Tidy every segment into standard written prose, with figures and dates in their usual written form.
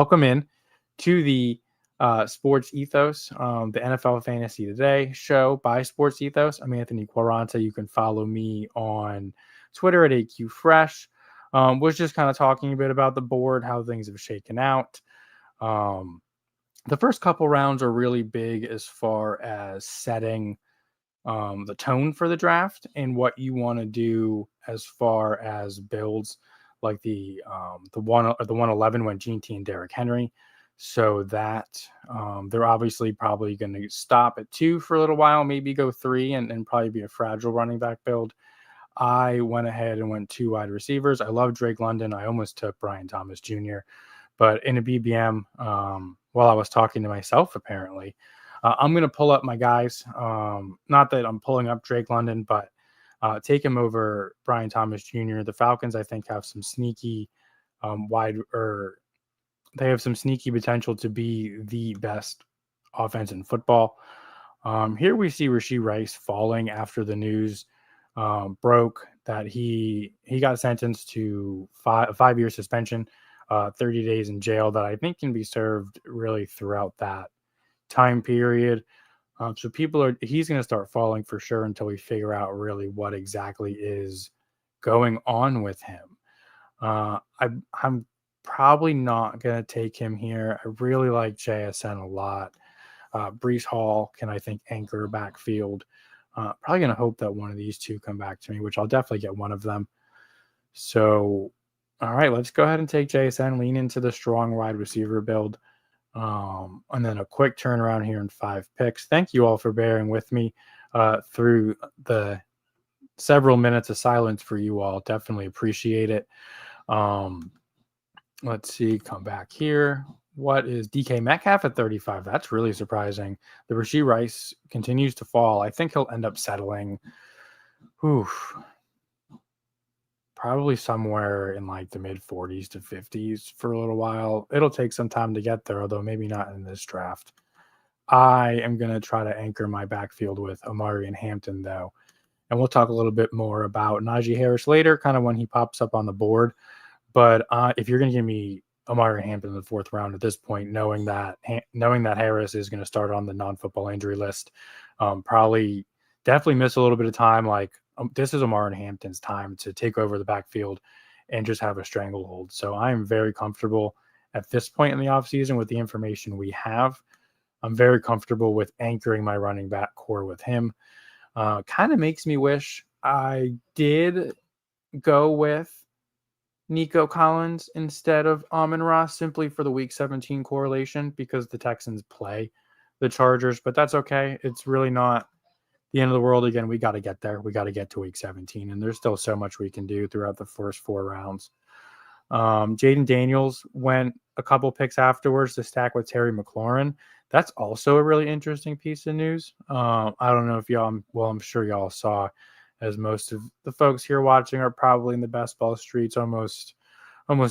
Welcome in to the Sports Ethos, the NFL Fantasy Today show by Sports Ethos. I'm Anthony Quaranta. You can follow me on Twitter at AQFresh. Was just kind of talking a bit about the board, how things have shaken out. The first couple rounds are really big as far as setting the tone for the draft and what you want to do as far as builds, like the 111 went Gene T and Derrick Henry, so that they're obviously probably going to stop at 2 for a little while, maybe go 3 and probably be a fragile running back build. I went ahead and went 2 wide receivers. I love Drake London. I almost took Brian Thomas Jr., but in a BBM, while I was talking to myself, apparently, I'm going to pull up my guys. Not that I'm pulling up Drake London, but take him over Brian Thomas Jr. The Falcons, I think, have some sneaky they have some sneaky potential to be the best offense in football. Here we see Rashee Rice falling after the news broke that he got sentenced to a 5-year suspension, 30 days in jail, that I think can be served really throughout that time period. So he's going to start falling for sure until we figure out really what exactly is going on with him. I'm probably not going to take him here. I really like JSN a lot. Brees Hall can, I think, anchor backfield. Probably going to hope that one of these two come back to me, which I'll definitely get one of them. So, all right, let's go ahead and take JSN, lean into the strong wide receiver build. And then a quick turnaround here in 5 picks. Thank you all for bearing with me through the several minutes of silence for you all. Definitely appreciate it. Let's see, come back here. What is DK Metcalf at 35? That's really surprising. The Rashee Rice continues to fall. I think he'll end up settling probably somewhere in like the mid 40s to 50s for a little while. It'll take some time to get there, although maybe not in this draft. I am going to try to anchor my backfield with Omarion Hampton, though. And we'll talk a little bit more about Najee Harris later, kind of when he pops up on the board. But if you're going to give me Omarion Hampton in the 4th round at this point, knowing that Harris is going to start on the non-football injury list, definitely miss a little bit of time. Like, this is Omarion Hampton's time to take over the backfield and just have a stranglehold. So I am very comfortable at this point in the offseason with the information we have. I'm very comfortable with anchoring my running back core with him. Kind of makes me wish I did go with Nico Collins instead of Amon-Ra, simply for the week 17 correlation, because the Texans play the Chargers, but that's okay. It's really not the end of the world. Again, we got to get there. We got to get to week 17, and there's still so much we can do throughout the first 4 rounds. Jaden Daniels went a couple picks afterwards to stack with Terry McLaurin. That's also a really interesting piece of news. I don't know if I'm sure y'all saw, as most of the folks here watching are probably in the best ball streets almost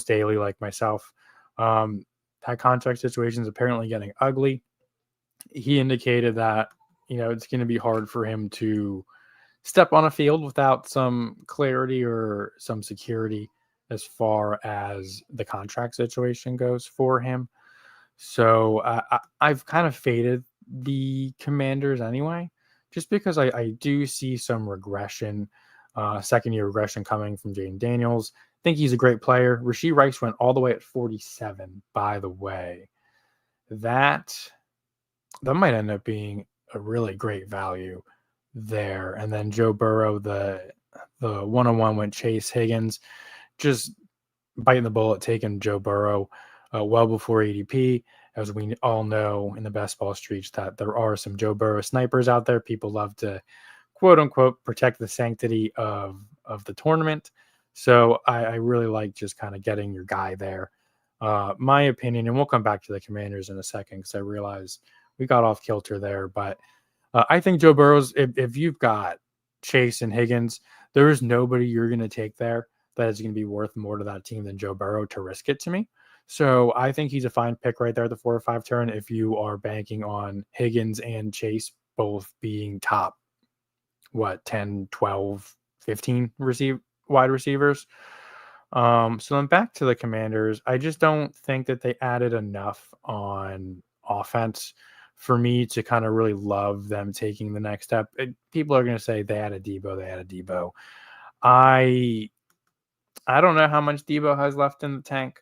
daily, like myself. That contract situation is apparently getting ugly. He indicated that, it's going to be hard for him to step on a field without some clarity or some security as far as the contract situation goes for him. So I've kind of faded the Commanders anyway, just because I do see some regression, second-year regression coming from Jaden Daniels. I think he's a great player. Rashee Rice went all the way at 47, by the way. That might end up being a really great value there. And then Joe Burrow, the 101 went Chase Higgins, just biting the bullet, taking Joe Burrow well before ADP. As we all know in the best ball streets, that there are some Joe Burrow snipers out there. People love to, quote unquote, protect the sanctity of the tournament. So I really like just kind of getting your guy there. My opinion, and we'll come back to the Commanders in a second, because I realize we got off kilter there. But I think Joe Burrow's, if you've got Chase and Higgins, there is nobody you're going to take there that is going to be worth more to that team than Joe Burrow to risk it to me. So I think he's a fine pick right there at the 4 or 5 turn if you are banking on Higgins and Chase both being top, 10, 12, 15 wide receivers. So then back to the Commanders. I just don't think that they added enough on offense for me to kind of really love them taking the next step. People are going to say they added Debo, they added Debo. I don't know how much Debo has left in the tank.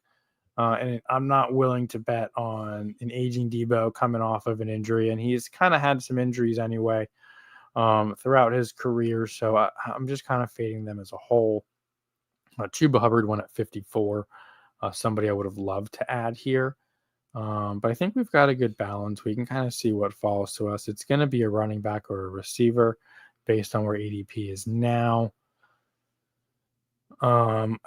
And I'm not willing to bet on an aging Debo coming off of an injury. And he's kind of had some injuries anyway throughout his career. So I'm just kind of fading them as a whole. Chuba Hubbard went at 54. Somebody I would have loved to add here. But I think we've got a good balance. We can kind of see what falls to us. It's going to be a running back or a receiver based on where ADP is now. Let's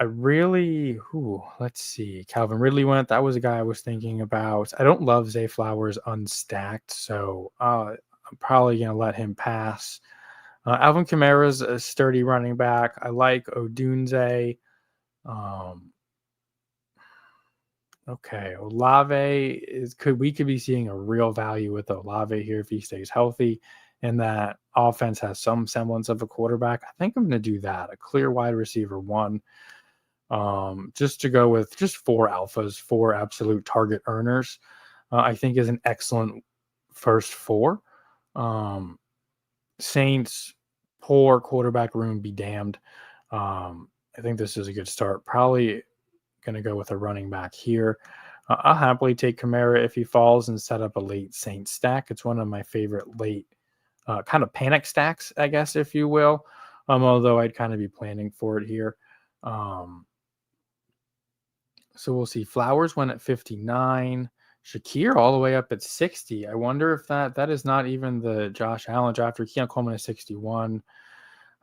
see. Calvin Ridley went. That was a guy I was thinking about. I don't love Zay Flowers unstacked, so I'm probably going to let him pass. Alvin Kamara's a sturdy running back. I like Odunze. Okay, Olave we could be seeing a real value with Olave here if he stays healthy, and that offense has some semblance of a quarterback. I think I'm going to do that. A clear wide receiver one, just to go with just 4 alphas, 4 absolute target earners. I think is an excellent first 4. Saints, poor quarterback room, be damned. I think this is a good start. Probably going to go with a running back here. I'll happily take Kamara if he falls and set up a late Saints stack. It's one of my favorite late kind of panic stacks, I guess, if you will. Although I'd kind of be planning for it here. So we'll see. Flowers went at 59. Shakir all the way up at 60. I wonder if that is not even the Josh Allen draft. Keon Coleman at 61.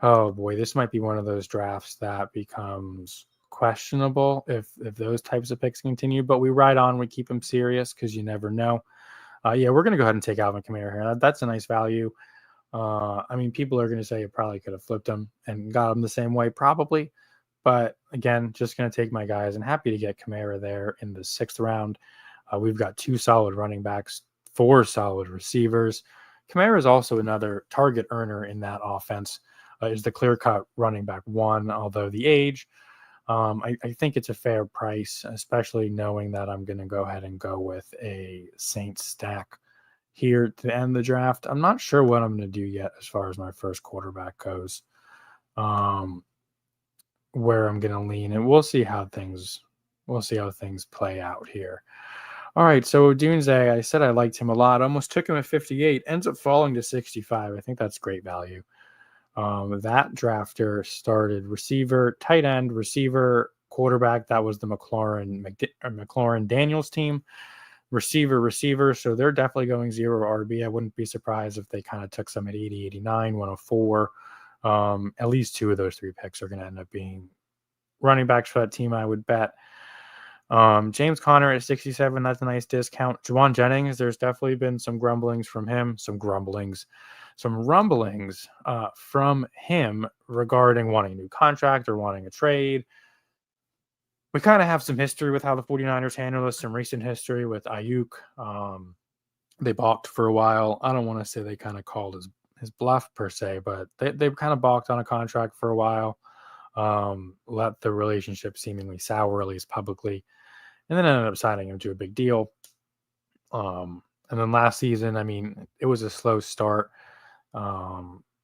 Oh boy, this might be one of those drafts that becomes questionable if those types of picks continue. But we ride on. We keep them serious because you never know. Yeah, we're going to go ahead and take Alvin Kamara here. That's a nice value. I mean, people are going to say you probably could have flipped him and got him the same way, probably. But again, just going to take my guys and happy to get Kamara there in the 6th round. We've got 2 solid running backs, 4 solid receivers. Kamara is also another target earner in that offense. Is the clear-cut running back one, although the age, I think it's a fair price, especially knowing that I'm going to go ahead and go with a Saints stack here to end the draft. I'm not sure what I'm going to do yet as far as my first quarterback goes, where I'm going to lean, and we'll see how things play out here. All right, so Odunze, I said I liked him a lot. Almost took him at 58, ends up falling to 65. I think that's great value. That drafter started receiver, tight end, receiver, quarterback. That was the McLaurin Daniels team. Receiver. So they're definitely going 0 RB. I wouldn't be surprised if they kind of took some at 80, 89, 104. At least 2 of those 3 picks are going to end up being running backs for that team, I would bet. James Conner at 67, that's a nice discount. Juwan Jennings, there's definitely been some rumblings from him regarding wanting a new contract or wanting a trade. We kind of have some history with how the 49ers handle this, some recent history with Ayuk. They balked for a while. I don't want to say they kind of called his bluff per se, but they kind of balked on a contract for a while. Let the relationship seemingly sour, at least publicly, and then ended up signing him to a big deal. And then last season, I mean, it was a slow start.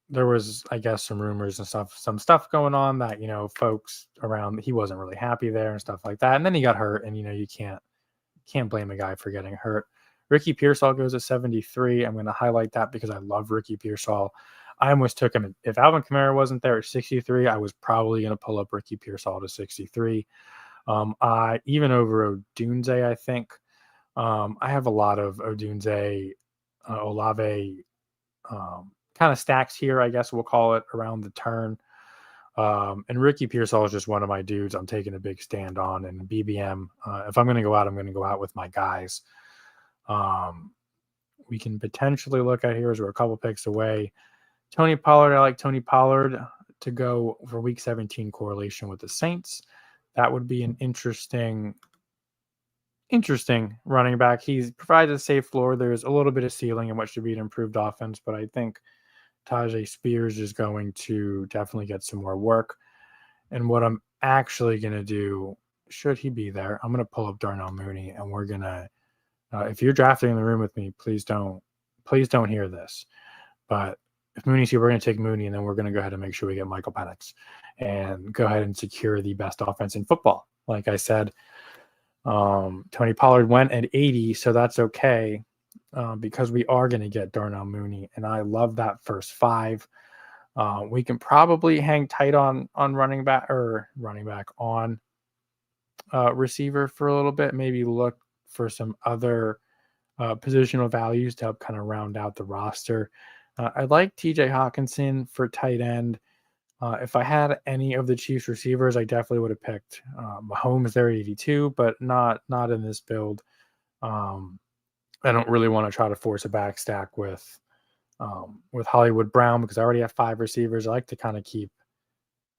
There was, I guess, some rumors and some stuff going on that, folks around, he wasn't really happy there and stuff like that. And then he got hurt, and, you can't blame a guy for getting hurt. Ricky Pearsall goes at 73. I'm going to highlight that because I love Ricky Pearsall. I almost took him. If Alvin Kamara wasn't there at 63, I was probably going to pull up Ricky Pearsall to 63. I even over Odunze, I think. I have a lot of Odunze, Olave kind of stacks here, I guess we'll call it, around the turn. And Ricky Pearsall is just one of my dudes I'm taking a big stand on. And BBM, if I'm going to go out, I'm going to go out with my guys. We can potentially look at here as we're a couple picks away. Tony Pollard, I like Tony Pollard to go for week 17 correlation with the Saints. That would be an interesting running back. He provides a safe floor. There's a little bit of ceiling in what should be an improved offense, but I think Tajay Spears is going to definitely get some more work. And what I'm actually going to do, should he be there, I'm going to pull up Darnell Mooney, and we're going to, if you're drafting in the room with me, please don't hear this. But if Mooney's here, we're going to take Mooney, and then we're going to go ahead and make sure we get Michael Penix and go ahead and secure the best offense in football. Like I said, Tony Pollard went at 80, so that's okay because we are going to get Darnell Mooney, and I love that first 5. We can probably hang tight on running back on receiver for a little bit, maybe look for some other positional values to help kind of round out the roster. I like TJ Hawkinson for tight end. If I had any of the Chiefs receivers, I definitely would have picked Mahomes there at 82, but not in this build. I don't really want to try to force a back stack with Hollywood Brown because I already have 5 receivers. I like to kind of keep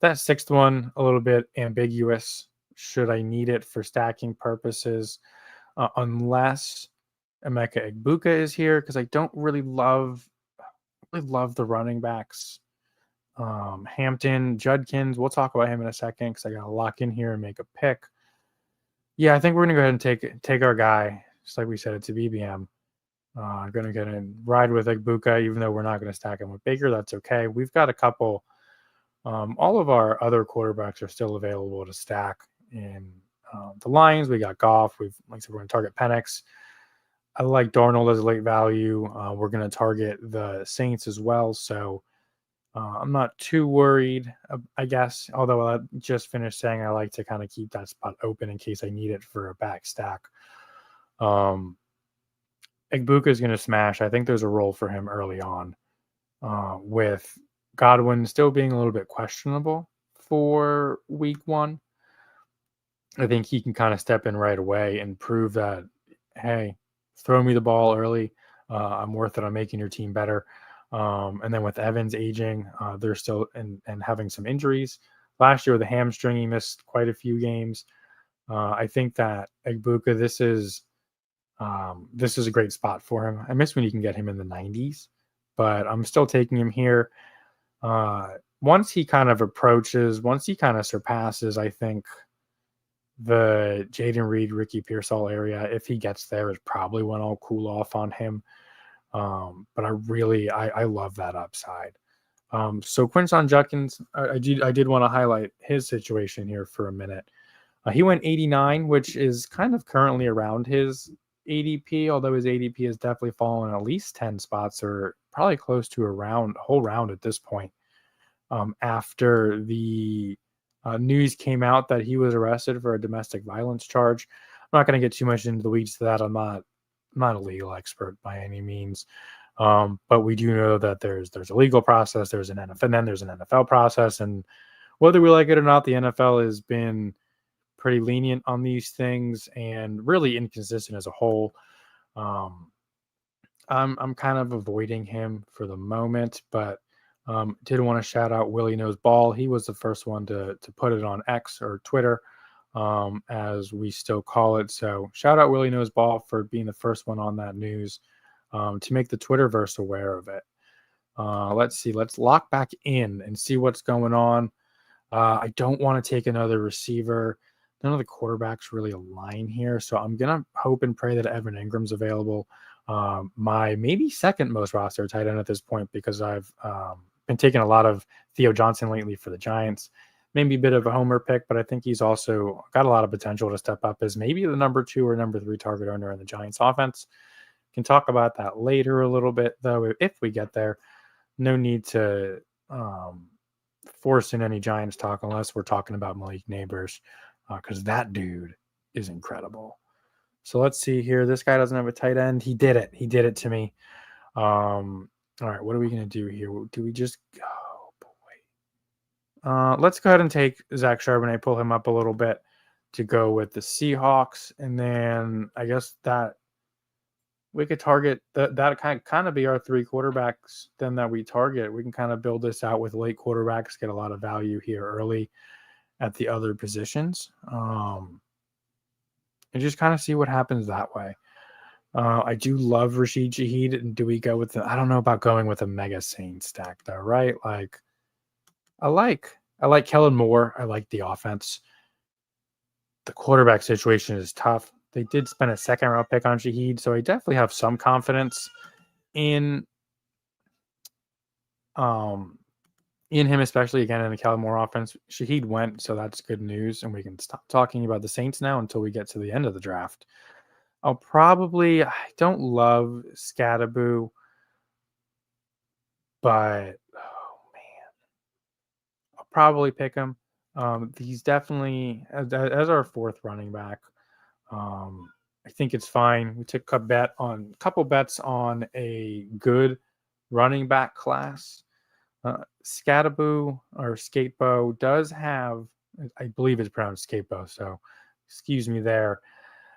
that 6th one a little bit ambiguous should I need it for stacking purposes, unless Emeka Egbuka is here, because I don't really love the running backs. Hampton, Judkins, we'll talk about him in a second because I got to lock in here and make a pick. Yeah, I think we're going to go ahead and take our guy, just like we said, it's a BBM. Going to get and ride with Egbuka, even though we're not going to stack him with Baker. That's okay. We've got a couple. All of our other quarterbacks are still available to stack in the Lions. We got Goff. We're going to target Penix. I like Darnold as a late value. We're going to target the Saints as well. So I'm not too worried, I guess, although I just finished saying I like to kind of keep that spot open in case I need it for a back stack. Egbuka is going to smash. I think there's a role for him early on, with Godwin still being a little bit questionable for week 1. I think he can kind of step in right away and prove that, hey, throw me the ball early. I'm worth it on making your team better. And then with Evans aging, they're still and having some injuries. Last year with a hamstring, he missed quite a few games. I think that Egbuka, this is a great spot for him. I miss when you can get him in the 90s, but I'm still taking him here. Once he kind of surpasses, I think the Jaden Reed, Ricky Pearsall area, if he gets there, is probably when I'll cool off on him. But I love that upside. So Quinshon Judkins, I did want to highlight his situation here for a minute. He went 89, which is kind of currently around his ADP, although his ADP has definitely fallen at least 10 spots, or probably close to a whole round at this point. After the news came out that he was arrested for a domestic violence charge. I'm not going to get too much into the weeds to that. I'm not a legal expert by any means. But we do know that there's a legal process, there's an NFL, and then there's an NFL process. And whether we like it or not, the NFL has been pretty lenient on these things and really inconsistent as a whole. I'm kind of avoiding him for the moment, but did want to shout out Willie Knows Ball. He was the first one to put it on X or Twitter, as we still call it. So shout out Willie Knows Ball for being the first one on that news, to make the Twitterverse aware of it. Let's see. Let's lock back in and see what's going on. I don't want to take another receiver. None of the quarterbacks really align here. So I'm going to hope and pray that Evan Ingram's available. My maybe second most roster tight end at this point, because I've been taking a lot of Theo Johnson lately for the Giants. Maybe a bit of a homer pick, but I think he's also got a lot of potential to step up as maybe the number 2 or number 3 target owner in the Giants offense. Can talk about that later a little bit, though, if we get there. No need to force in any Giants talk unless we're talking about Malik Neighbors, because that dude is incredible. So let's see here. This guy doesn't have a tight end. He did it. He did it to me. All right, what are we going to do here? Do we just go? Oh, boy. Let's go ahead and take Zach Charbonnet, pull him up a little bit to go with the Seahawks. And then I guess that we could target that kind of be our 3 quarterbacks then that we target. We can kind of build this out with late quarterbacks, get a lot of value here early at the other positions. And just kind of see what happens that way. I do love Rashid Shaheed. And do we go with I don't know about going with a Mega Saint stack though, right? Like, I like I like Kellen Moore. I like the offense. The quarterback situation is tough. They did spend a second round pick on Shaheed, so I definitely have some confidence in um in him, especially again in the Kellen Moore offense. Shaheed went, so that's good news, and we can stop talking about the Saints now until we get to the end of the draft. I don't love Scadaboo, but oh man, I'll probably pick him. He's definitely as our fourth running back. I think it's fine. We took a couple bets on a good running back class. Scadaboo or Skatebo does have, I believe it's pronounced Skatebo, so excuse me there.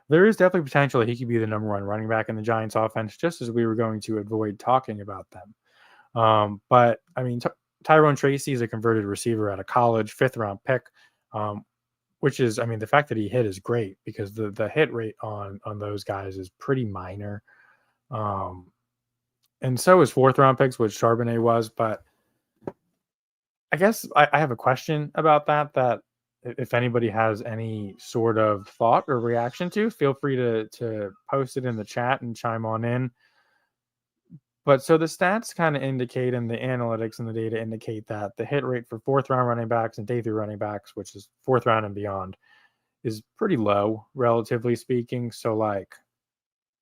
There is definitely potential that he could be the number one running back in the Giants offense, just as we were going to avoid talking about them. But I mean, Tyrone Tracy is a converted receiver out of college, fifth round pick, which is, I mean, the fact that he hit is great because the hit rate on those guys is pretty minor. And so is fourth round picks, which Charbonnet was. But I guess I have a question about that if anybody has any sort of thought or reaction to, feel free to post it in the chat and chime on in. But so the stats kind of indicate, and the analytics and the data indicate that the hit rate for fourth round running backs and day three running backs, which is fourth round and beyond, is pretty low, relatively speaking. So like,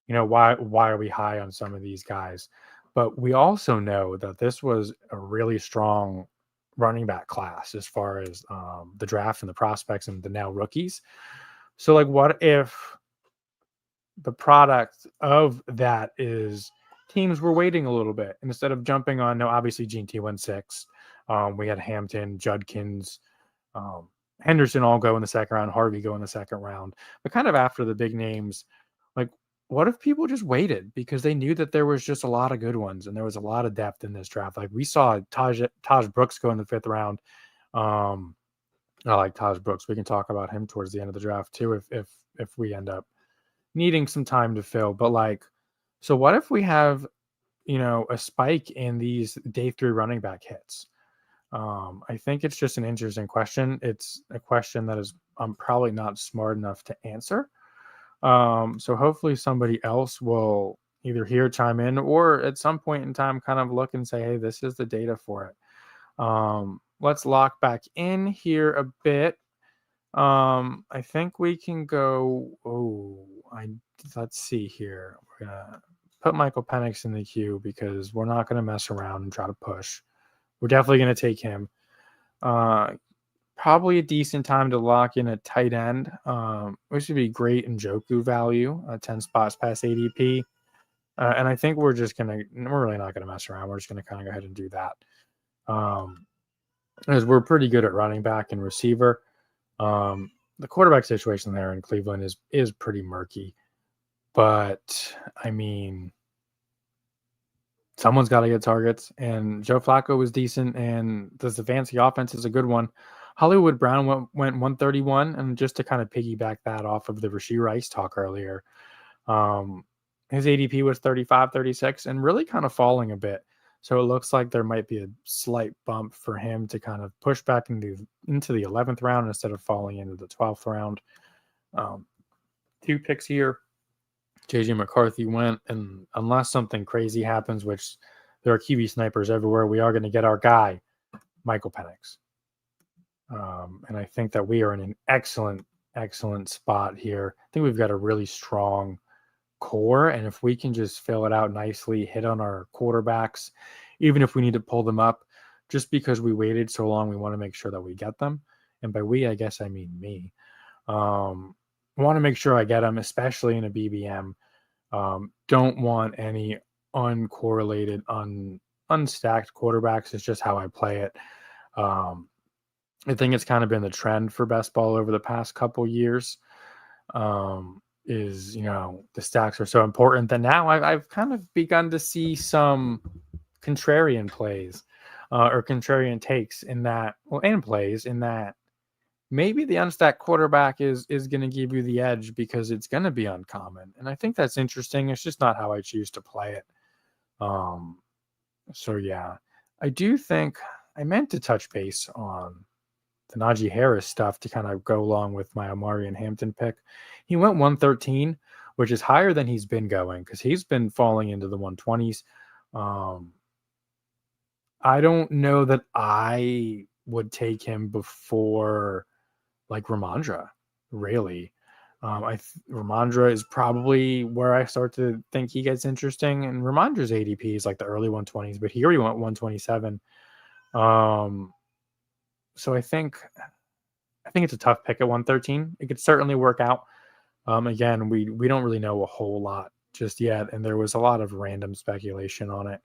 why are we high on some of these guys? But we also know that this was a really strong running back class as far as the draft and the prospects and the now rookies. So like, what if the product of that is teams were waiting a little bit instead of jumping on? No, obviously Gene T went 6. We had Hampton, Judkins, Henderson all go in the second round, Harvey go in the second round. But kind of after the big names, like, what if people just waited because they knew that there was just a lot of good ones and there was a lot of depth in this draft? Like we saw Taj Brooks go in the fifth round. I like Taj Brooks. We can talk about him towards the end of the draft too if we end up needing some time to fill. But like, so what if we have, a spike in these day 3 running back hits? I think it's just an interesting question. It's a question that I'm probably not smart enough to answer. So hopefully somebody else will either here chime in or at some point in time kind of look and say, hey, this is the data for it. Let's lock back in here a bit. I think we can go. Let's see here. We're gonna put Michael Penix in the queue because we're not gonna mess around and try to push. We're definitely gonna take him. Probably a decent time to lock in a tight end, which would be great in Njoku value, 10 spots past ADP. And I think we're really not gonna mess around. We're just gonna kind of go ahead and do that. Because we're pretty good at running back and receiver. The quarterback situation there in Cleveland is pretty murky, but I mean, someone's got to get targets, and Joe Flacco was decent, and the fancy offense is a good one. Hollywood Brown went 131, and just to kind of piggyback that off of the Rashee Rice talk earlier, his ADP was 35, 36, and really kind of falling a bit. So it looks like there might be a slight bump for him to kind of push back into the 11th round instead of falling into the 12th round. 2 picks here. JJ McCarthy went, and unless something crazy happens, which there are QB snipers everywhere, we are going to get our guy, Michael Penix. And I think that we are in an excellent spot here. I think we've got a really strong core, and if we can just fill it out nicely, hit on our quarterbacks, even if we need to pull them up, just because we waited so long, we want to make sure that we get them. And by we, I guess I mean me. I want to make sure I get them, especially in a BBM. Don't want any uncorrelated, unstacked quarterbacks. It's just how I play it. I think it's kind of been the trend for best ball over the past couple years. Is the stacks are so important that now I've kind of begun to see some contrarian plays or contrarian takes in that, and plays in that maybe the unstacked quarterback is going to give you the edge because it's going to be uncommon. And I think that's interesting. It's just not how I choose to play it. So yeah, I do think I meant to touch base on the Najee Harris stuff to kind of go along with my Omarion Hampton pick. He went 113, which is higher than he's been going because he's been falling into the 120s. I don't know that I would take him before like Ramondre, really. Ramondre is probably where I start to think he gets interesting. And Ramondre's ADP is like the early 120s, but he already went 127. So I think it's a tough pick at 113. It could certainly work out. Again, we don't really know a whole lot just yet, and there was a lot of random speculation on it.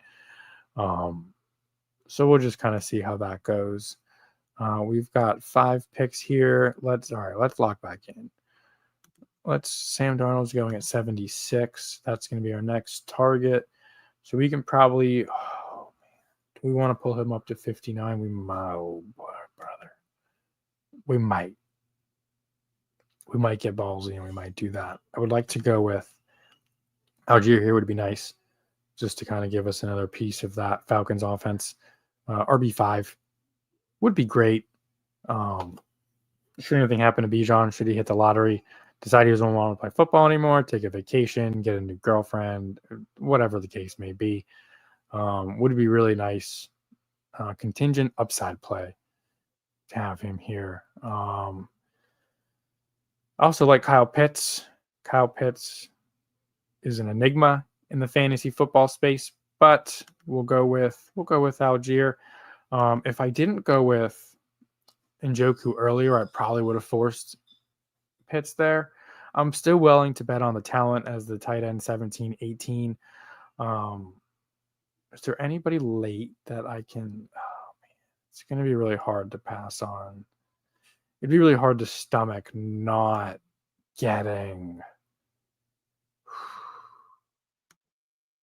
So we'll just kind of see how that goes. We've got 5 picks here. Let's lock back in. Sam Darnold's going at 76. That's going to be our next target. So we can probably, do we want to pull him up to 59? We might, brother. We might get ballsy and we might do that. I would like to go with Algier here would be nice just to kind of give us another piece of that Falcons offense. RB5 would be great. Should anything happen to Bijan, should he hit the lottery, decide he doesn't want to play football anymore, take a vacation, get a new girlfriend, whatever the case may be, would be really nice contingent upside play to have him here. I also like Kyle Pitts. Kyle Pitts is an enigma in the fantasy football space, but we'll go with Algier. If I didn't go with Njoku earlier, I probably would have forced Pitts there. I'm still willing to bet on the talent as the tight end 17, 18. Is there anybody late that I can? Oh man, it's going to be really hard to pass on. It'd be really hard to stomach not getting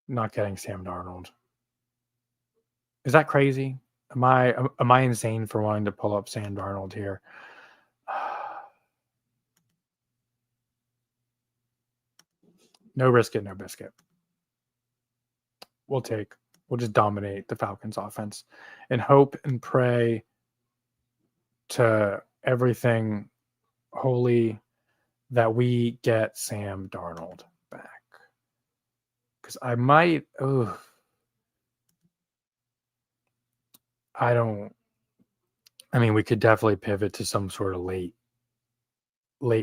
Sam Darnold. Is that crazy? Am I insane for wanting to pull up Sam Darnold here? No risk it, no biscuit. We'll just dominate the Falcons offense and hope and pray to everything holy that we get Sam Darnold back. Because I might, we could definitely pivot to some sort of late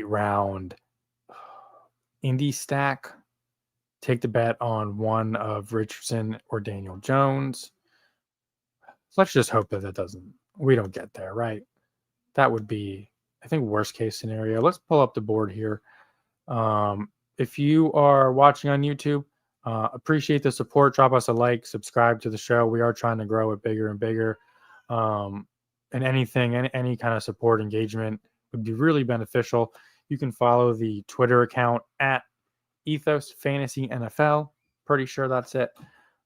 round indie stack. Take the bet on one of Richardson or Daniel Jones. Let's just hope that we don't get there, right? That would be, I think, worst case scenario. Let's pull up the board here. If you are watching on YouTube, appreciate the support. Drop us a like, subscribe to the show. We are trying to grow it bigger and bigger. And any kind of support engagement would be really beneficial. You can follow the Twitter account at Ethos Fantasy NFL. Pretty sure that's it.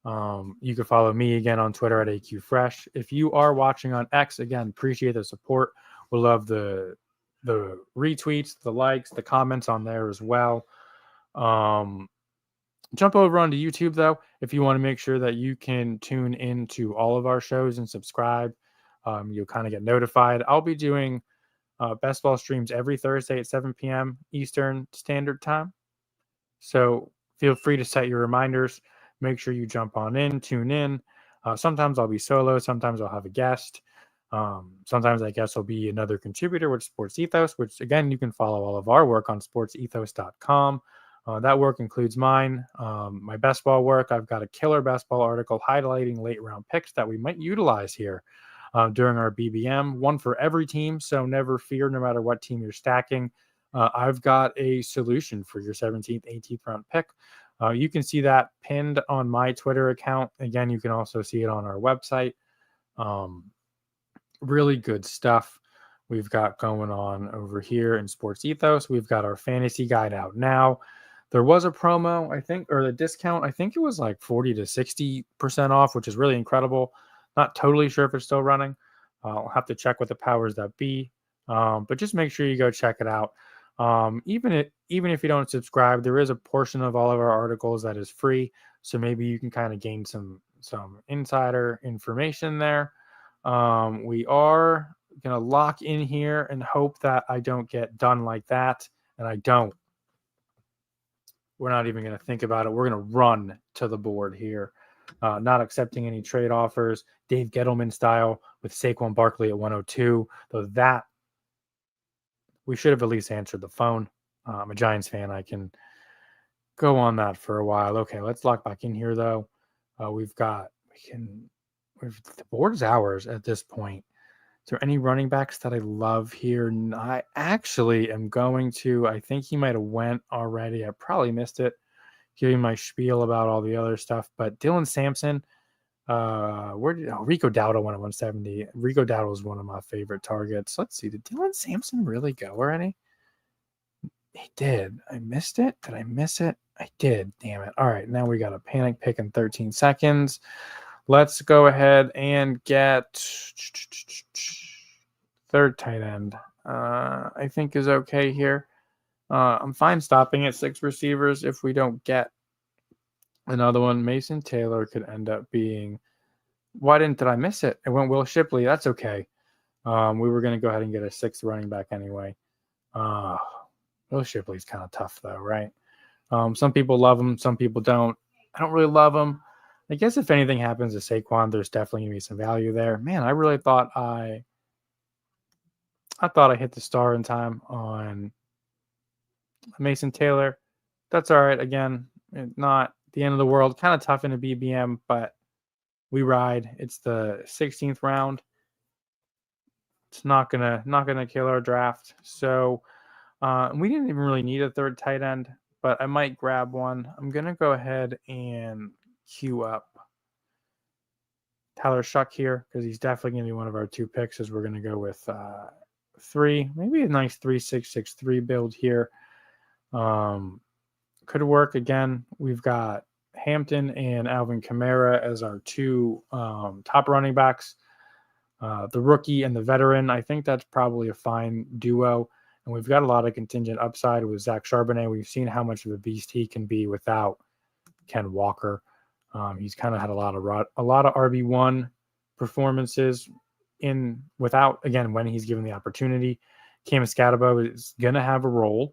You can follow me again on Twitter at AQFresh. If you are watching on X, again, appreciate the support. We'll love the retweets, the likes, the comments on there as well. Jump over onto YouTube, though, if you want to make sure that you can tune into all of our shows and subscribe. You'll kind of get notified. I'll be doing best ball streams every Thursday at 7 p.m. Eastern Standard Time. So feel free to set your reminders. Make sure you jump on in, tune in. Sometimes I'll be solo. Sometimes I'll have a guest. Sometimes I guess I'll be another contributor with Sports Ethos, which, again, you can follow all of our work on sportsethos.com. That work includes mine, my best ball work. I've got a killer best ball article highlighting late round picks that we might utilize here during our BBM, one for every team. So never fear, no matter what team you're stacking. I've got a solution for your 17th, 18th round pick. You can see that pinned on my Twitter account. Again, you can also see it on our website. Really good stuff we've got going on over here in Sports Ethos. We've got our fantasy guide out now. There was a promo, I think, or the discount. I think it was like 40 to 60% off, which is really incredible. Not totally sure if it's still running. I'll have to check with the powers that be. But just make sure you go check it out. Even if you don't subscribe, there is a portion of all of our articles that is free. So maybe you can kind of gain some insider information there. We are going to lock in here and hope that I don't get done like that. And I don't. We're not even going to think about it. We're going to run to the board here. Not accepting any trade offers. Dave Gettleman style with Saquon Barkley at 102. Though that, we should have at least answered the phone. I'm a Giants fan. I can go on that for a while. Okay, let's lock back in here, though. The board is ours at this point. Is there any running backs that I love here? I actually am going to, I think he might have went already. I probably missed it, giving my spiel about all the other stuff. But Dylan Sampson, Rico Dowdle went at 170. Rico Dowdle is one of my favorite targets. Let's see, did Dylan Sampson really go already? He did. I missed it. Did I miss it? I did. Damn it. All right, now we got a panic pick in 13 seconds. Let's go ahead and get third tight end. I think is okay here. I'm fine stopping at 6 receivers if we don't get another one. Mason Taylor could end up being. Why did I miss it? It went Will Shipley. That's okay. We were going to go ahead and get a 6th running back anyway. Will Shipley's kind of tough though, right? Some people love him. Some people don't. I don't really love him. I guess if anything happens to Saquon, there's definitely going to be some value there. Man, I really thought I hit the star in time on Mason Taylor. That's all right. Again, not the end of the world. Kind of tough in a BBM, but we ride. It's the 16th round. It's not gonna kill our draft. So we didn't even really need a third tight end, but I might grab one. I'm gonna go ahead and queue up Tyler Shuck here because he's definitely going to be one of our 2 picks as we're going to go with 3, maybe a nice 3-6-6-3 build here. Could work. Again, we've got Hampton and Alvin Kamara as our 2 top running backs. The rookie and the veteran, I think that's probably a fine duo. And we've got a lot of contingent upside with Zach Charbonnet. We've seen how much of a beast he can be without Ken Walker. He's kind of had a lot of RB1 performances without, again, when he's given the opportunity. Cam Scatabo is going to have a role.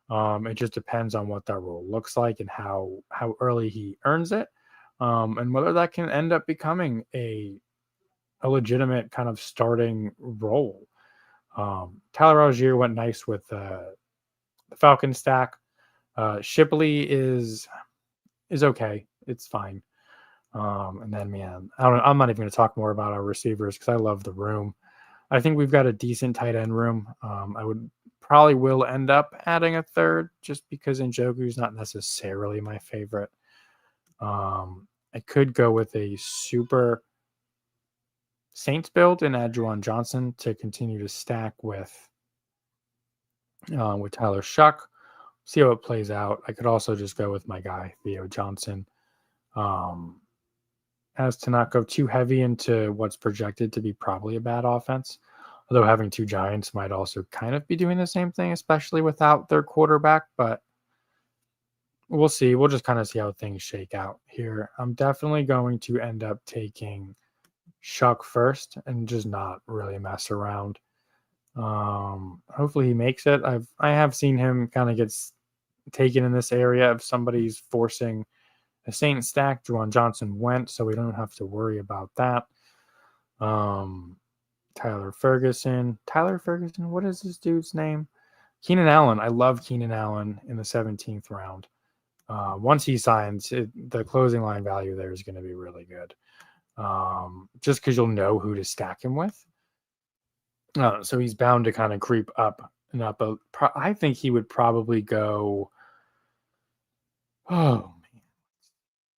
It just depends on what that role looks like and how early he earns it, and whether that can end up becoming a legitimate kind of starting role. Tyler Algier went nice with the Falcon stack. Shipley is okay. It's fine. And then, man, I'm not even going to talk more about our receivers because I love the room. I think we've got a decent tight end room. I will end up adding a third just because Njoku is not necessarily my favorite. I could go with a super Saints build and add Juwan Johnson to continue to stack with Tyler Shuck. See how it plays out. I could also just go with my guy, Theo Johnson. As to not go too heavy into what's projected to be probably a bad offense. Although having 2 Giants might also kind of be doing the same thing, especially without their quarterback. But we'll see. We'll just kind of see how things shake out here. I'm definitely going to end up taking Shuck first and just not really mess around. Hopefully he makes it. I have seen him kind of get taken in this area if somebody's forcing a Saint stack. Juwan Johnson went, so we don't have to worry about that. Tyler Ferguson, what is this dude's name? Keenan Allen. I love Keenan Allen in the 17th round. Once he signs, the closing line value there is going to be really good. Just because you'll know who to stack him with. So he's bound to kind of creep up and up. I think he would probably go. Oh, man.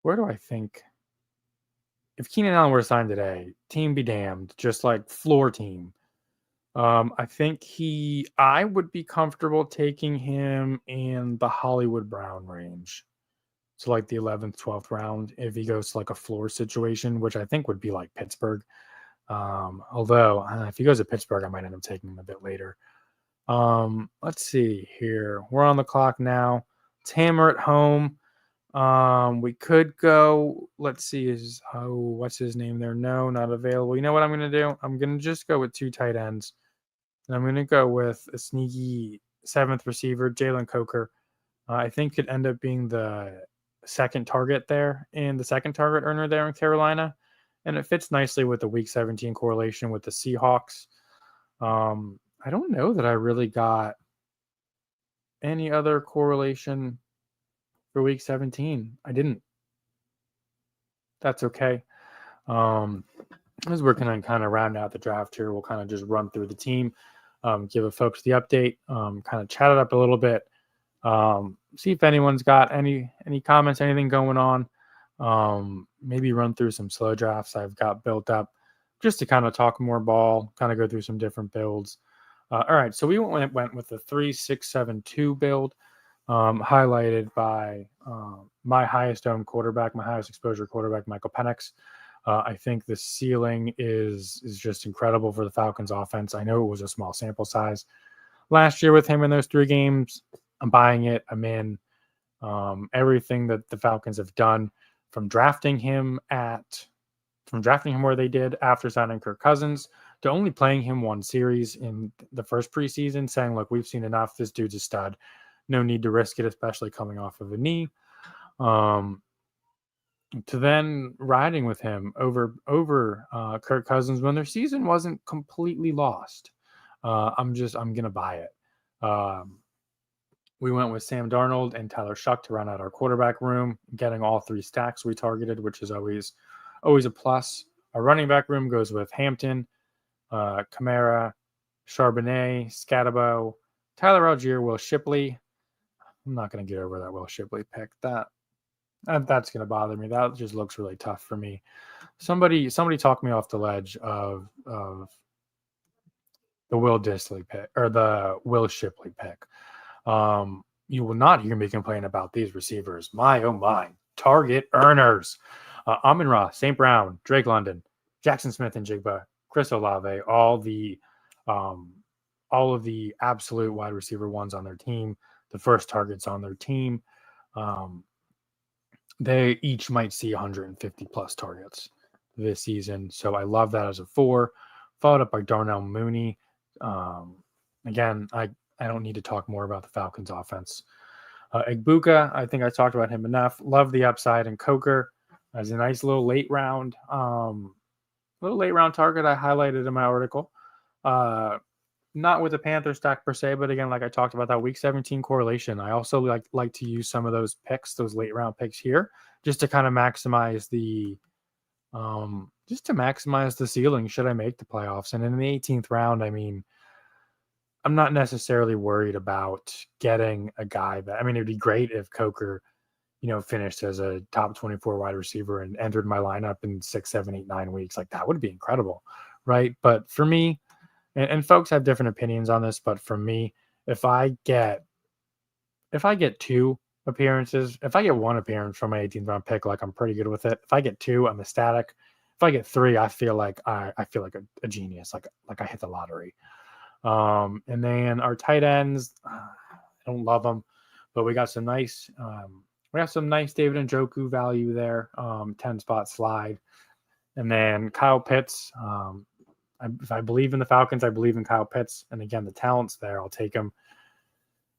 Where do I think? If Keenan Allen were to sign today, team be damned, just like floor team. I think I would be comfortable taking him in the Hollywood Brown range. So like the 11th, 12th round, if he goes to like a floor situation, which I think would be like Pittsburgh. Although if he goes to Pittsburgh, I might end up taking him a bit later. Let's see here. We're on the clock now. It's Hammer at home. We could go. Let's see. What's his name there? No, not available. You know what I'm gonna do? I'm gonna just go with 2 tight ends, and I'm gonna go with a sneaky 7th receiver, Jalen Coker. I think could end up being the second target there and the second target earner there in Carolina, and it fits nicely with the Week 17 correlation with the Seahawks. I don't know that I really got any other correlation for Week 17. I didn't. That's okay. As we're going to kind of round out the draft here, we'll kind of just run through the team, give the folks the update, kind of chat it up a little bit, see if anyone's got any comments, anything going on. Maybe run through some slow drafts I've got built up just to kind of talk more ball, kind of go through some different builds. All right, so we went with the 3-6-7-2 build, highlighted by my highest owned quarterback, my highest exposure quarterback, Michael Penix. I think the ceiling is just incredible for the Falcons offense. I know it was a small sample size last year with him in those 3 games. I'm buying it. I'm in. Everything that the Falcons have done from drafting him where they did after signing Kirk Cousins to only playing him 1 series in the first preseason, saying, look, we've seen enough. This dude's a stud. No need to risk it, especially coming off of a knee. To then riding with him over Kirk Cousins when their season wasn't completely lost. I'm going to buy it. We went with Sam Darnold and Tyler Shuck to round out our quarterback room, getting all 3 stacks we targeted, which is always a plus. Our running back room goes with Hampton, Kamara, Charbonnet, Scatabo, Tyler Algier, Will Shipley. I'm not going to get over that Will Shipley pick. That's going to bother me. That just looks really tough for me. Somebody talked me off the ledge of the Will Dissly pick or the Will Shipley pick. You will not hear me complain about these receivers. My, oh my. Target earners. Amon-Ra, St. Brown, Drake London, Jackson Smith and Jigba, Chris Olave, all of the absolute wide receiver ones on their team, the first targets on their team. They each might see 150 plus targets this season. So I love that as a 4. Followed up by Darnell Mooney. Again, I don't need to talk more about the Falcons offense. Igbuka, I think I talked about him enough. Love the upside. And Coker as a nice little late round target I highlighted in my article. Not with the Panther stack per se, but again, like I talked about that Week 17 correlation, I also like to use some of those picks, those late round picks here, just to kind of maximize the ceiling should I make the playoffs. And in the 18th round, I mean, I'm not necessarily worried about getting a guy that, I mean, it'd be great if Coker, finished as a top 24 wide receiver and entered my lineup in 6, 7, 8, 9 weeks. Like that would be incredible, right? But for me, and folks have different opinions on this, but for me, if I get 2 appearances, if I get 1 appearance from my 18th round pick, like I'm pretty good with it. If I get 2, I'm ecstatic. If I get 3, I feel like I feel like a genius, like I hit the lottery. And then our tight ends, I don't love them, but we got some nice David Njoku value there. 10 spot slide, and then Kyle Pitts. If I believe in the Falcons, I believe in Kyle Pitts. And again, the talent's there. I'll take him.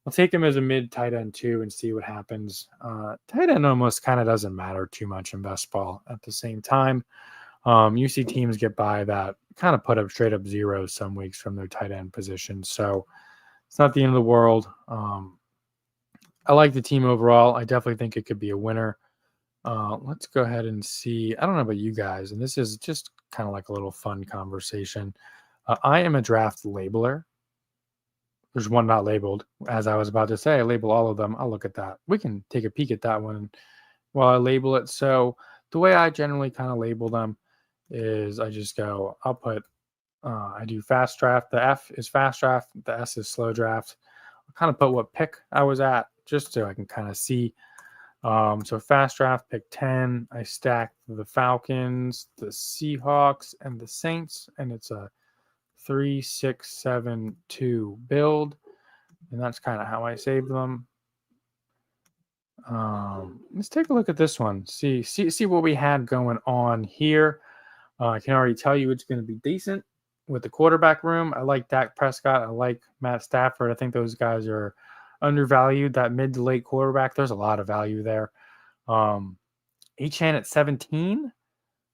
I'll take him as a mid tight end too and see what happens. Tight end almost kind of doesn't matter too much in best ball at the same time. You see teams get by that kind of put up straight up zeros some weeks from their tight end position. So it's not the end of the world. I like the team overall. I definitely think it could be a winner. Let's go ahead and see. I don't know about you guys, and this is just kind of like a little fun conversation. I am a draft labeler. There's one not labeled. As I was about to say, I label all of them. I'll look at that. We can take a peek at that one while I label it. So the way I generally kind of label them is I just go, I do fast draft. The F is fast draft. The S is slow draft. I'll kind of put what pick I was at just so I can kind of see. So fast draft, pick 10. I stacked the Falcons, the Seahawks, and the Saints, and it's a 3-6-7-2 build, and that's kind of how I saved them. Let's take a look at this one. See what we had going on here. I can already tell you it's going to be decent with the quarterback room. I like Dak Prescott. I like Matt Stafford. I think those guys are undervalued. That mid to late quarterback, there's a lot of value there. H-Chan at 17.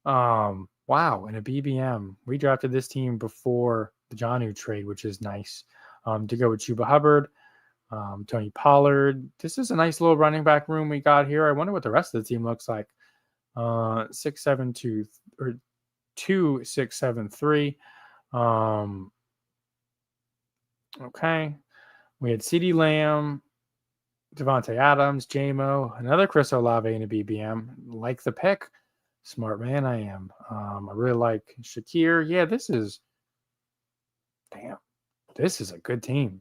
Wow, in a BBM. We drafted this team before the Jonnu trade, which is nice. To go with Chuba Hubbard, Tony Pollard. This is a nice little running back room we got here. I wonder what the rest of the team looks like. 6-7-2 or 2-6-7-3. Okay. We had CeeDee Lamb, Devontae Adams, JMO, another Chris Olave in a BBM. Like the pick. Smart man I am. I really like Shakir. Yeah, this is a good team.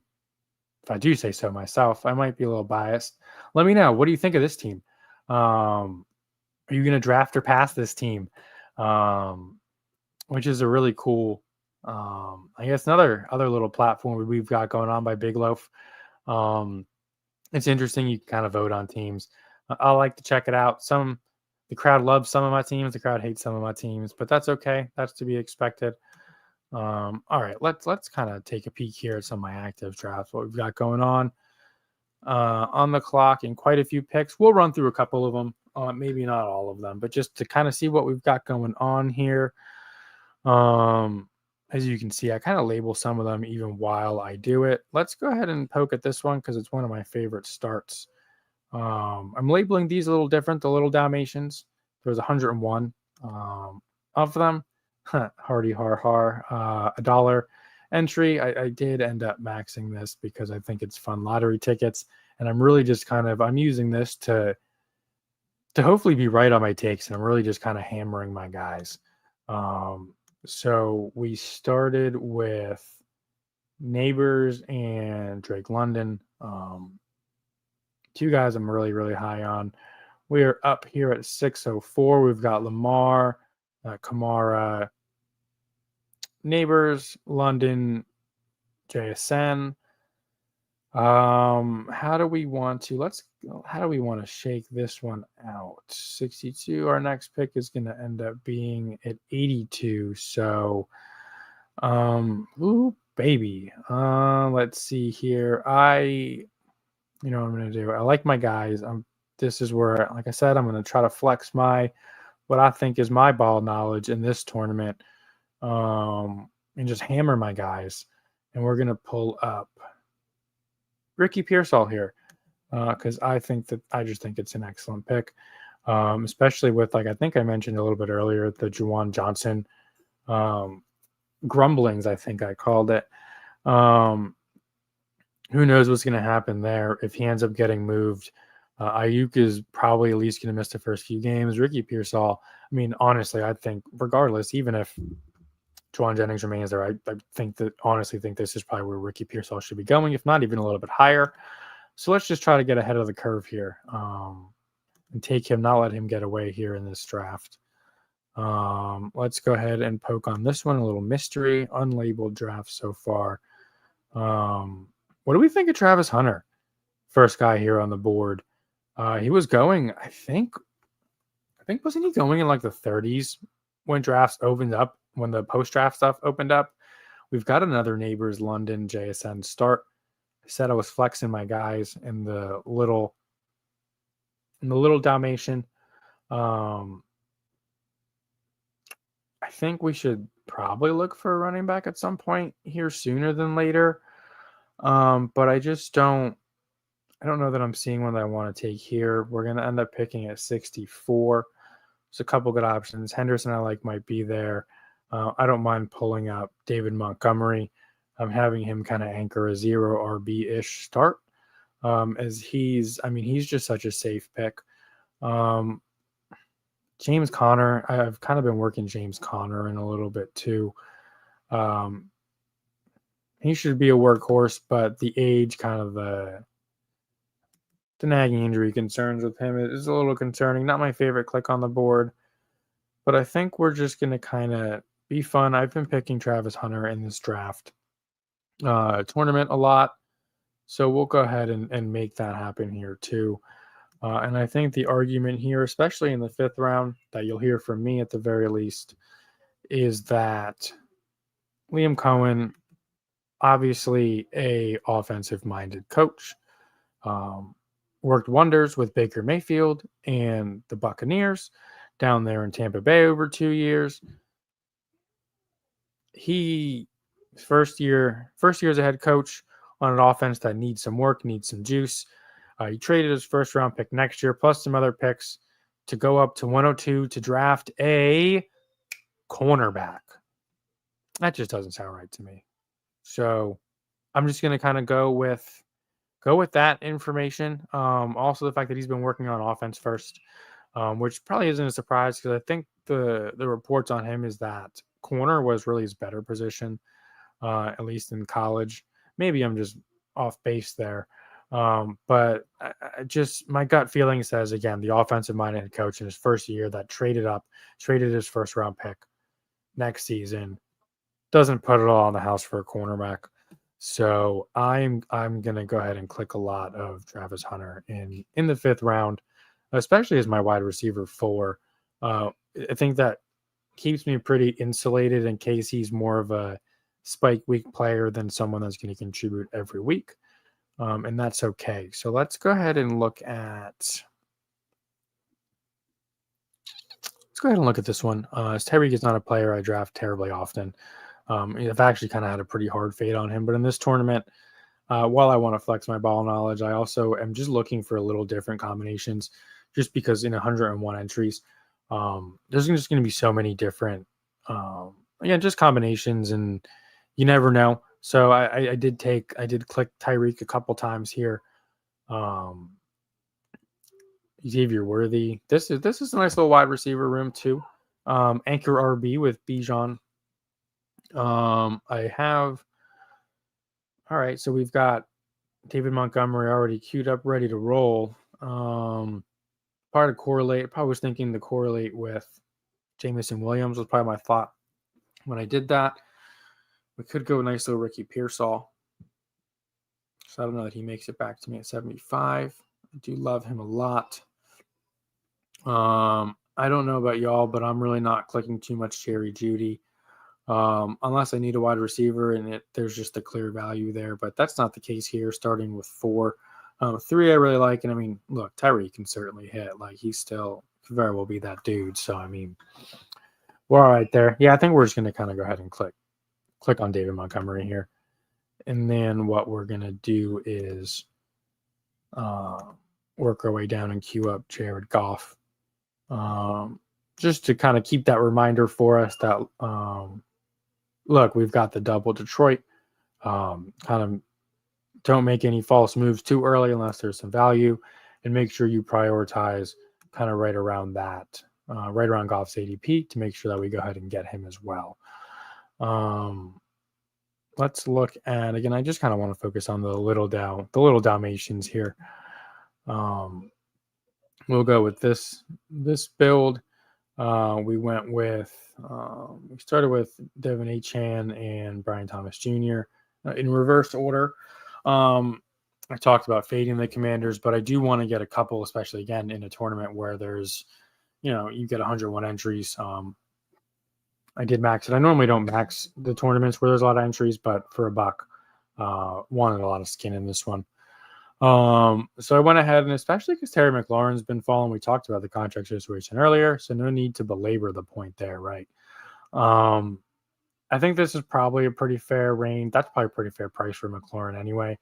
If I do say so myself, I might be a little biased. Let me know. What do you think of this team? Are you going to draft or pass this team? Which is a really cool, I guess, other little platform we've got going on by Big Loaf. It's interesting. You can kind of vote on teams. I like to check it out. The crowd loves some of my teams. The crowd hates some of my teams, but that's okay. That's to be expected. All right, let's kind of take a peek here at some of my active drafts, what we've got going on the clock, and quite a few picks. We'll run through a couple of them, maybe not all of them, but just to kind of see what we've got going on here. As you can see, I kind of label some of them even while I do it. Let's go ahead and poke at this one because it's one of my favorite starts. I'm labeling these a little different, the little Dalmatians. There's 101 of them. Hardy har, $1 entry. I did end up maxing this because I think it's fun lottery tickets, and I'm really just I'm using this to hopefully be right on my takes, and I'm really just kind of hammering my guys. So we started with Neighbors and Drake London. Two guys I'm really, really high on. We are up here at 604. We've got Lamar, Kamara, Neighbors, London, JSN. How do we want to shake this one out? 62. Our next pick is going to end up being at 82. So, ooh, baby. Let's see here. You know what I'm going to do. I like my guys. This is where, like I said, I'm going to try to flex what I think is my ball knowledge in this tournament, and just hammer my guys. And we're going to pull up Ricky Pearsall here because I just think it's an excellent pick, especially with, like I think I mentioned a little bit earlier, the Juwan Johnson grumblings, I think I called it. Who knows what's going to happen there if he ends up getting moved. Ayuk is probably at least going to miss the first few games. Ricky Pearsall, I mean, honestly, I think regardless, even if Juwan Jennings remains there, I honestly think this is probably where Ricky Pearsall should be going, if not even a little bit higher. So let's just try to get ahead of the curve here and take him, not let him get away here in this draft. Let's go ahead and poke on this one, a little mystery, unlabeled draft so far. What do we think of Travis Hunter? First guy here on the board. He was going, I think wasn't he going in like the 30s when drafts opened up, when the post-draft stuff opened up? We've got another Neighbors London JSN start. I said I was flexing my guys in the little Dalmatian. I think we should probably look for a running back at some point here sooner than later. But I don't know that I'm seeing one that I want to take here. We're going to end up picking at 64. There's a couple good options. Henderson, I like, might be there. I don't mind pulling up David Montgomery. I'm having him kind of anchor a 0 RB-ish start. As he's just such a safe pick. James Conner, I've kind of been working James Conner in a little bit too. He should be a workhorse, but the age, kind of the nagging injury concerns with him is a little concerning. Not my favorite click on the board, but I think we're just going to kind of be fun. I've been picking Travis Hunter in this draft tournament a lot, so we'll go ahead and make that happen here too. And I think the argument here, especially in the 5th round, that you'll hear from me at the very least, is that Liam Cohen, obviously a offensive-minded coach, worked wonders with Baker Mayfield and the Buccaneers down there in Tampa Bay over 2 years. He first year as a head coach on an offense that needs some work, needs some juice. He traded his first round pick next year, plus some other picks, to go up to 102 to draft a cornerback. That just doesn't sound right to me. So I'm just going to kind of go with that information. Also, the fact that he's been working on offense first, which probably isn't a surprise because I think the reports on him is that corner was really his better position, at least in college. Maybe I'm just off base there. But I just my gut feeling says, again, the offensive minded coach in his first year that traded his first round pick next season, doesn't put it all on the house for a cornerback. So I'm gonna go ahead and click a lot of Travis Hunter in the 5th round, especially as my wide receiver 4. I think that keeps me pretty insulated in case he's more of a spike week player than someone that's going to contribute every week. And that's okay. So let's go ahead and look at this one. As Tyreek is not a player I draft terribly often. I've actually kind of had a pretty hard fade on him, but in this tournament, while I want to flex my ball knowledge, I also am just looking for a little different combinations, just because in 101 entries, there's just going to be so many different, just combinations, and you never know. So I did click Tyreek a couple times here. Xavier Worthy. This is a nice little wide receiver room too. Anchor RB with Bijan. I have. All right, so we've got David Montgomery already queued up, ready to roll. Part of correlate. I probably was thinking to correlate with Jameson Williams was probably my thought when I did that. We could go nice little Ricky Pearsall. So I don't know that he makes it back to me at 75. I do love him a lot. I don't know about y'all, but I'm really not clicking too much Jerry Jeudy. Unless I need a wide receiver and there's just a clear value there, but that's not the case here, starting with 4. 3 I really like, and I mean, look, Tyree can certainly hit. Like, he's still very well be that dude. So, I mean, we're all right there. Yeah, I think we're just going to kind of go ahead and click on David Montgomery here. And then what we're going to do is work our way down and queue up Jared Goff. Just to kind of keep that reminder for us that, look, we've got the double Detroit. Kind of don't make any false moves too early unless there's some value, and make sure you prioritize kind of right around that, right around Goff's ADP to make sure that we go ahead and get him as well. Let's look at, again, I just kind of want to focus on the little Dalmatians here. We'll go with this build. We went with, we started with Devin Achane and Brian Thomas Jr. In reverse order. I talked about fading the Commanders, but I do want to get a couple, especially again in a tournament where there's, you get 101 entries. I did max it. I normally don't max the tournaments where there's a lot of entries, but for $1, wanted a lot of skin in this one. So I went ahead, and especially because Terry McLaurin's been falling, we talked about the contract situation earlier, so no need to belabor the point there, right? I think this is probably a pretty fair range. That's probably a pretty fair price for McLaurin anyway.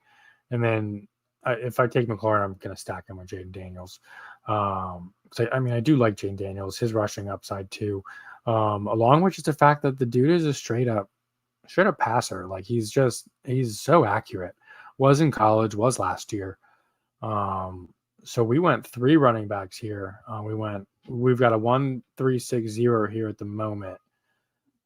And then if I take McLaurin, I'm going to stack him with Jaden Daniels. So, I mean, I do like Jaden Daniels, his rushing upside too, along with just the fact that the dude is a straight up passer. Like, he's so accurate. Was in college, was last year. So we went 3 running backs here. We've got a 1-3-6-0 here at the moment.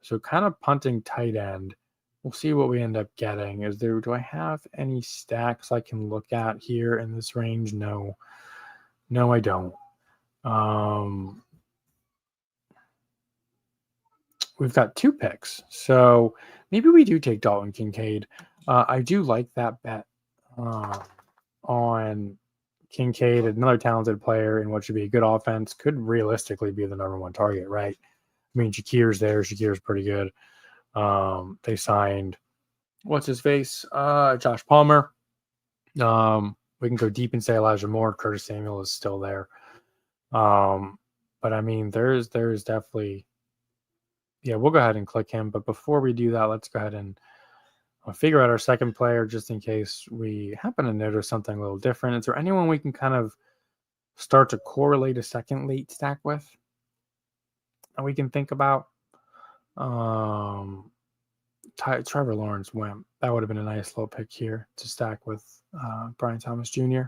So kind of punting tight end. We'll see what we end up getting. Do I have any stacks I can look at here in this range? No, I don't. We've got 2 picks. So maybe we do take Dalton Kincaid. I do like that bet on Kincaid, another talented player in what should be a good offense, could realistically be the number one target, right? I mean, Shakir's there. Shakir's pretty good. They signed, what's his face? Josh Palmer. We can go deep and say Elijah Moore. Curtis Samuel is still there. But I mean, there's definitely, yeah, we'll go ahead and click him. But before we do that, let's go ahead and figure out our second player just in case we happen to notice something a little different. Is there anyone we can kind of start to correlate a second late stack with that we can think about? Trevor Lawrence went. That would have been a nice little pick here to stack with Brian Thomas Jr.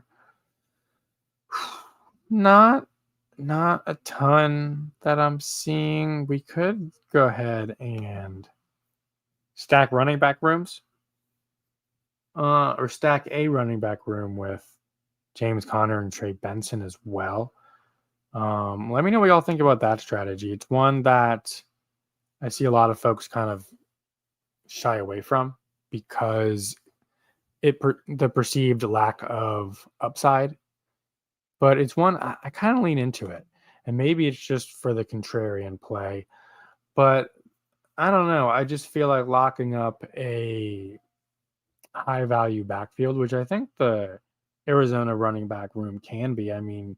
Not a ton that I'm seeing. We could go ahead and stack running back rooms, or stack a running back room with James Conner and Trey Benson as well. Let me know what y'all think about that strategy. It's one that I see a lot of folks kind of shy away from because the perceived lack of upside, but it's one I kind of lean into it, and maybe it's just for the contrarian play, but I don't know. I just feel like locking up a high value backfield, which I think the Arizona running back room can be. I mean,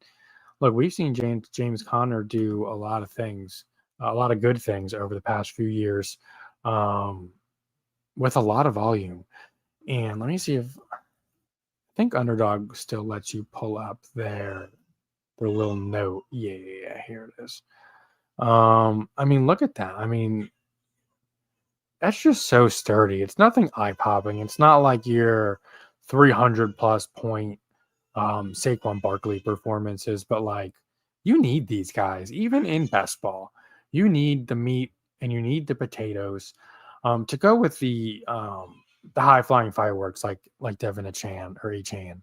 look, we've seen James Conner do a lot of things, a lot of good things over the past few years, with a lot of volume. And let me see if I think Underdog still lets you pull up their little note. Yeah, here it is. I mean, look at that. I mean, that's just so sturdy. It's nothing eye-popping. It's not like your 300-plus point Saquon Barkley performances, but like you need these guys, even in best ball. You need the meat and you need the potatoes to go with the high-flying fireworks like Devin Achane or A-Chain.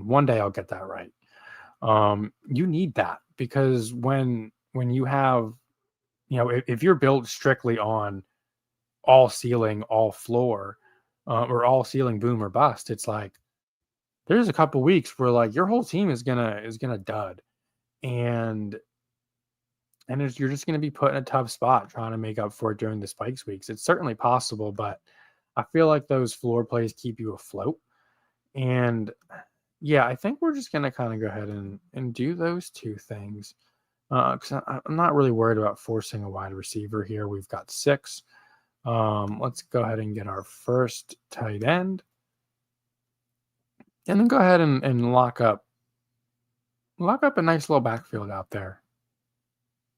One day I'll get that right. You need that because when you have, if you're built strictly on all ceiling, all floor, or all ceiling boom or bust, it's like there's a couple weeks where like your whole team is gonna dud, and you're just gonna be put in a tough spot trying to make up for it during the spikes weeks. It's certainly possible, but I feel like those floor plays keep you afloat. And yeah, I think we're just gonna kind of go ahead and do those two things. Because I'm not really worried about forcing a wide receiver here. We've got 6. Let's go ahead and get our first tight end. And then go ahead and lock up a nice little backfield out there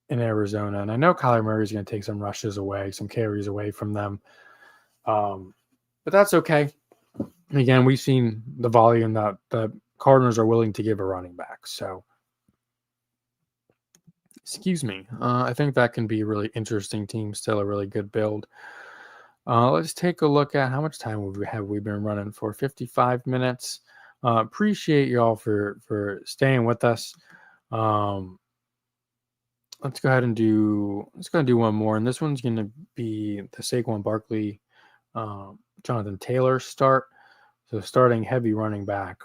in Arizona. And I know Kyler Murray is going to take some rushes away, some carries away from them. But that's okay. Again, we've seen the volume that the Cardinals are willing to give a running back. So, excuse me. I think that can be a really interesting team, still a really good build. Let's take a look at how much time have we been running for. 55 minutes. Appreciate y'all for staying with us. Let's go ahead and do one more, and this one's going to be the Saquon Barkley, Jonathan Taylor start. So starting heavy running back.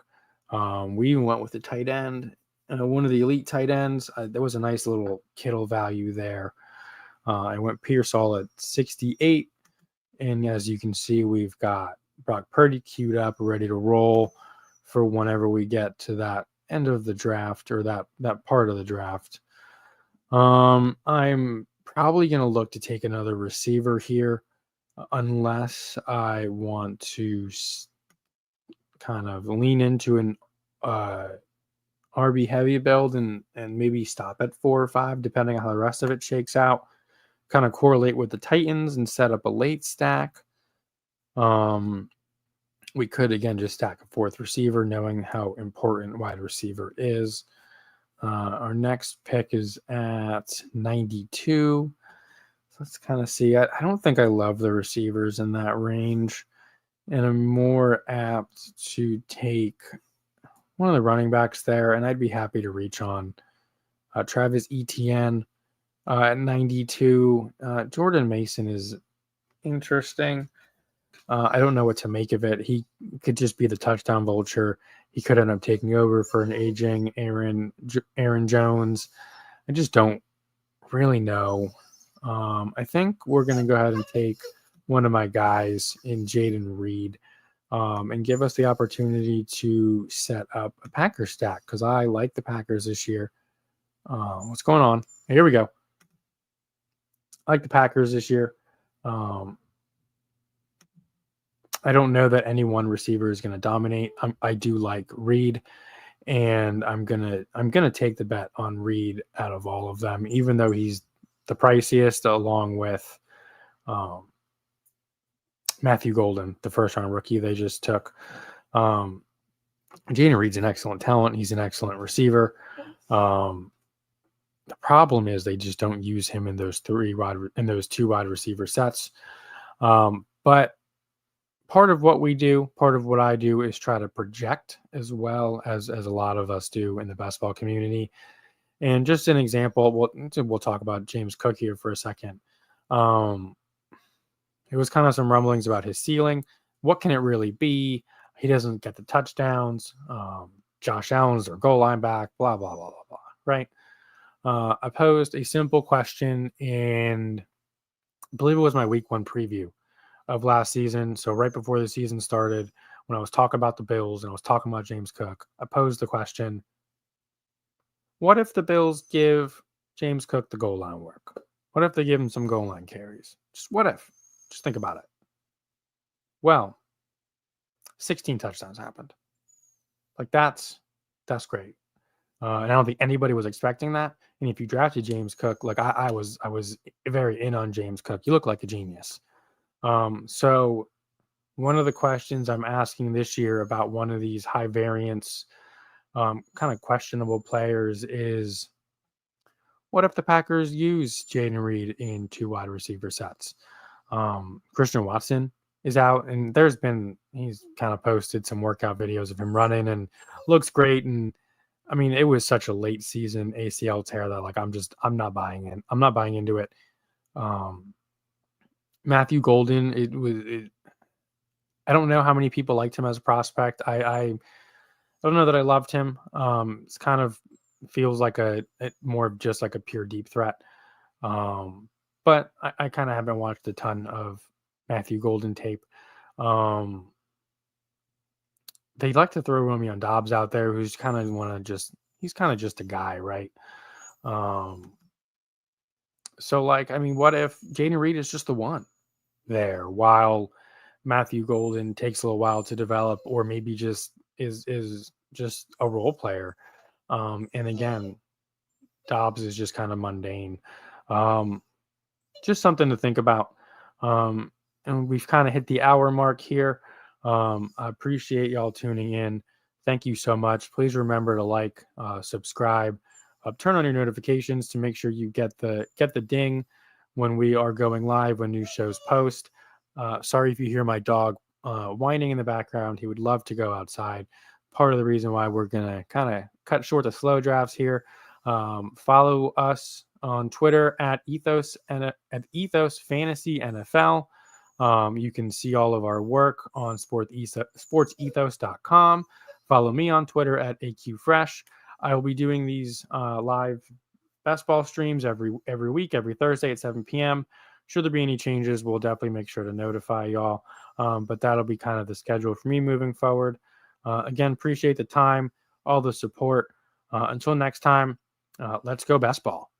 We went with the tight end, one of the elite tight ends. There was a nice little Kittle value there. I went Pearsall at 68. And as you can see, we've got Brock Purdy queued up, ready to roll for whenever we get to that end of the draft or that part of the draft. I'm probably going to look to take another receiver here unless I want to kind of lean into an RB heavy build and maybe stop at 4 or 5, depending on how the rest of it shakes out. Kind of correlate with the Titans and set up a late stack. We could, again, just stack a 4th receiver, knowing how important wide receiver is. Our next pick is at 92. So let's kind of see. I don't think I love the receivers in that range, and I'm more apt to take one of the running backs there, and I'd be happy to reach on Travis Etienne. At 92, Jordan Mason is interesting. I don't know what to make of it. He could just be the touchdown vulture. he could end up taking over for an aging Aaron Jones. I just don't really know. I think we're going to go ahead and take one of my guys in Jaden Reed and give us the opportunity to set up a Packers stack because I like the Packers this year. What's going on? Here we go. I like the Packers this year. I don't know that any one receiver is going to dominate. I do like Reed, and I'm gonna take the bet on Reed out of all of them, even though he's the priciest, along with Matthew Golden, the first-round rookie they just took. Jaden Reed's an excellent talent. He's an excellent receiver. The problem is they just don't use him in those two wide receiver sets. But part of what I do is try to project as well as a lot of us do in the best ball community. And just an example, we'll talk about James Cook here for a second. It was kind of some rumblings about his ceiling. What can it really be? He doesn't get the touchdowns. Josh Allen's their goal line back, blah, blah, blah, blah, blah, right? I posed a simple question and I believe it was my week 1 preview of last season. So right before the season started, when I was talking about the Bills and I was talking about James Cook, I posed the question, what if the Bills give James Cook the goal line work? What if they give him some goal line carries? Just what if? Just think about it. Well, 16 touchdowns happened. Like that's great. And I don't think anybody was expecting that. And if you drafted James Cook, like I was very in on James Cook. You look like a genius. So one of the questions I'm asking this year about one of these high variance, kind of questionable players is, what if the Packers use Jaden Reed in 2 wide receiver sets? Christian Watson is out, and he's kind of posted some workout videos of him running and looks great. And I mean, it was such a late season ACL tear that like, I'm not buying in. I'm not buying into it. Matthew Golden, I don't know how many people liked him as a prospect. I don't know that I loved him. It's kind of feels like more of just like a pure deep threat. But I kind of haven't watched a ton of Matthew Golden tape. They like to throw Romeo Dobbs out there, who's kind of he's kind of just a guy, right? So like, I mean, what if Jaden Reed is just the one there while Matthew Golden takes a little while to develop, or maybe just is just a role player. And again, Dobbs is just kind of mundane. Just something to think about. And we've kind of hit the hour mark here. I appreciate y'all tuning in. Thank you so much. Please remember to like, subscribe, turn on your notifications to make sure you get the ding when we are going live, when new shows post. Sorry if you hear my dog whining in the background. He would love to go outside. Part of the reason why we're going to kind of cut short the slow drafts here. Follow us on Twitter at Ethos Fantasy NFL. You can see all of our work on sportsethos.com. Follow me on Twitter at AQFresh. I will be doing these live best ball streams every week, every Thursday at 7 p.m. Should there be any changes, we'll definitely make sure to notify y'all. But that'll be kind of the schedule for me moving forward. Again, appreciate the time, all the support. Until next time, let's go best ball.